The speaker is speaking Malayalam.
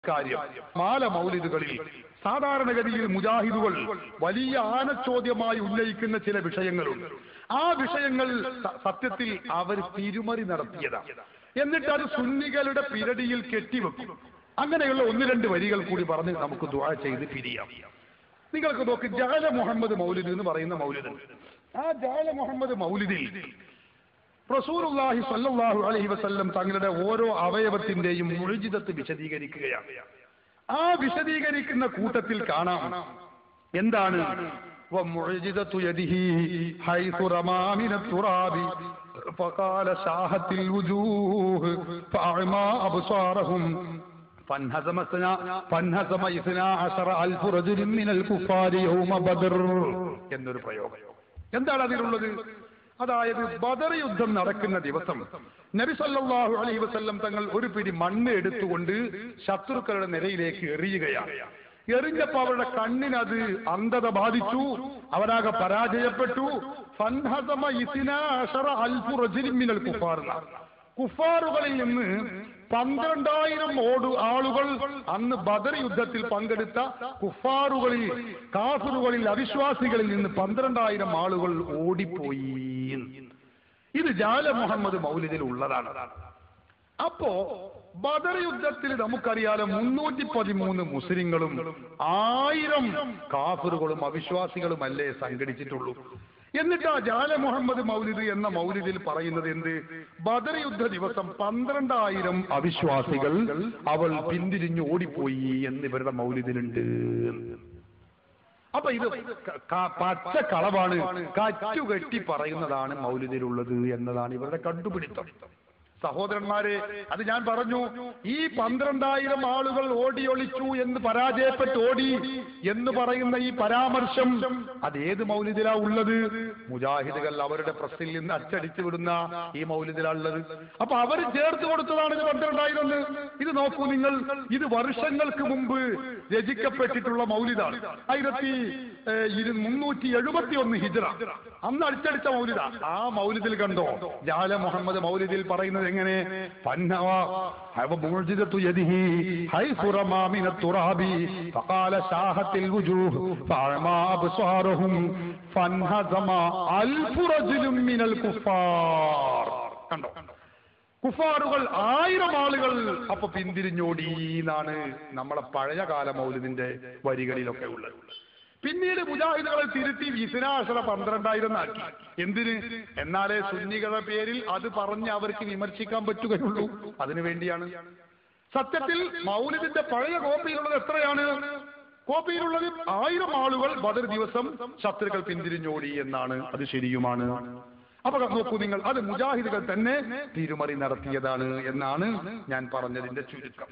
കാര്യം മാല മൗലിദുകളിൽ സാധാരണഗതിയിൽ മുജാഹിദുകൾ വലിയ ആനച്ചോദ്യമായി ഉന്നയിക്കുന്ന ചില വിഷയങ്ങളുണ്ട്. ആ വിഷയങ്ങൾ സത്യത്തിൽ അവർ തിരുമറി നടത്തിയതാണ്. എന്നിട്ട് അത് സുന്നികളുടെ പിരടിയിൽ കെട്ടിവെക്കും. അങ്ങനെയുള്ള ഒന്ന് രണ്ട് വരികൾ കൂടി പറഞ്ഞ് നമുക്ക് ദുആ ചെയ്ത് പിരിയാം. നിങ്ങൾക്ക് നോക്ക്, ജഅല മുഹമ്മദ് മൗലിദ് എന്ന് പറയുന്ന മൗലിദ്. ആ ജഅല മുഹമ്മദ് മൗലിദിൽ റസൂലുള്ളാഹി സ്വല്ലല്ലാഹു അലൈഹി വസല്ലം തങ്ങളുടെ ഓരോ അവയവത്തിന്റെയും മുഅ്ജിസത്ത് വിശദീകരിക്കുകയാണ്. ആ വിശദീകരിക്കുന്ന കൂട്ടത്തിൽ കാണാം എന്താണ് വമുഅ്ജിസത്തു യദിഹി ഹൈസു റമാ മിനത് തുറാബി ഫഖാല ശാഹത്തിൽ വുജൂഹ് ഫഅമാ അബ്സാറഹും ഫൻഹസമ 12,000 റജുലിൻ മിനൽ കുഫാരി യൗമ ബദർ എന്നൊരു പ്രയോഗം. എന്താണ് അതിലുള്ളത്? അതായത് ബദർ യുദ്ധം നടക്കുന്ന ദിവസം നബി സല്ലല്ലാഹു അലൈഹി വസല്ലം തങ്ങൾ ഒരു പിടി മണ്ണ് എടുത്തുകൊണ്ട് ശത്രുക്കളുടെ നിരയിലേക്ക് എറിയുകയാണ്. എറിഞ്ഞപ്പോ അവരുടെ കണ്ണിനത് അന്ധത ബാധിച്ചു, അവരാകെ പരാജയപ്പെട്ടു. ഫൻഹസമ 12,000 റജുലിൻ മിനൽ കുഫാർ, കുഫാറുകളിൽ നിന്ന് 12,000 ആളുകൾ അന്ന് ബദർ യുദ്ധത്തിൽ പങ്കെടുത്ത കുഫാറുകളിൽ, കാഫിറുകളിൽ, അവിശ്വാസികളിൽ നിന്ന് 12,000 ആളുകൾ ഓടിപ്പോയി. ഇത് ജഅല മുഹമ്മദ് മൗലിദിൽ ഉള്ളതാണ്. അപ്പോ ബദർ യുദ്ധത്തിൽ നമുക്കറിയാലോ 313 മുസ്ലിങ്ങളും 1000 കാഫിറുകളും അവിശ്വാസികളും അല്ലേ സംഘടിച്ചിട്ടുള്ളൂ. എന്നിട്ട് ആ ജഅല മുഹമ്മദ് മൗലിദ് എന്ന മൗലിദിൽ പറയുന്നത് എന്ത്? ബദർ യുദ്ധ ദിവസം 12,000 അവിശ്വാസികൾ അവൾ പിന്തിരിഞ്ഞു ഓടിപ്പോയി എന്ന് ഇവരുടെ മൗലിദിലുണ്ട്. അപ്പൊ ഇത് പച്ച കളവാണ്, കറ്റുകെട്ടി പറയുന്നതാണ് മൗലിദിലുള്ളത് എന്നതാണ് ഇവരുടെ കണ്ടുപിടുത്തം. സഹോദരന്മാരെ, അത് ഞാൻ പറഞ്ഞു, ഈ 12,000 ആളുകൾ ഓടിയൊളിച്ചു എന്ന് പരാജയപ്പെട്ട് ഓടി എന്ന് പറയുന്ന ഈ പരാമർശം അത് ഏത് മൗലിദിലാ ഉള്ളത്? മുജാഹിദുകൾ അവരുടെ പ്രസ്സിൽ നിന്ന് അച്ചടിച്ചു വിടുന്ന ഈ മൗലിദിലാ ഉള്ളത്. അപ്പൊ അവർ ചേർത്ത് കൊടുത്തതാണ് ഇത് 12,000. ഇത് നോക്കൂ നിങ്ങൾ, ഇത് വർഷങ്ങൾക്ക് മുമ്പ് രചിക്കപ്പെട്ടിട്ടുള്ള മൗലിദാണ്. 1371 ഹിജ്റ അന്ന് അടിച്ചടിച്ച മൗലിദ. ആ മൗലിദിൽ കണ്ടോ ജഅല മുഹമ്മദ് മൗലിദിൽ പറയുന്നത് എങ്ങനെ? മുഅ്ജിസത്തു യദിഹി ഹൈസു റമാ മിനത് തുറാബി ഫഖാല ശാഹത്തിൽ വുജൂഹ് ഫഅമാ അബ്സാറഹും ഫൻഹസമ 1000 റജുലിൻ മിനൽ കുഫാർ. കണ്ടോ, കുഫാറുകൾ 1000 ആളുകൾ അപ്പൊ പിന്തിരിഞ്ഞോടി എന്നാണ് നമ്മളെ പഴയ കാല മൗലിദിന്റെ വരികളിലൊക്കെ ഉള്ളത്. പിന്നീട് മുജാഹിദുകളെ തിരുത്തി 12,000 ആക്കി. എന്തിന്? എന്നാലേ സുന്നികളുടെ പേരിൽ അത് പറഞ്ഞ് അവർക്ക് വിമർശിക്കാൻ പറ്റുകയുള്ളൂ. അതിനു വേണ്ടിയാണ്. സത്യത്തിൽ മൗലിദിന്റെ പഴയ കോപ്പിയിലുള്ളത് എത്രയാണ്? കോപ്പിയിലുള്ളത് 1000 ആളുകൾ ബദർ ദിവസം ശത്രുക്കൾ പിന്തിരിഞ്ഞോടി എന്നാണ്. അത് ശരിയുമാണ്. അപ്പൊ നോക്കൂ നിങ്ങൾ, അത് മുജാഹിദുകൾ തന്നെ തിരുമറി നടത്തിയതാണ് എന്നാണ് ഞാൻ പറഞ്ഞതിന്റെ ചുരുക്കം.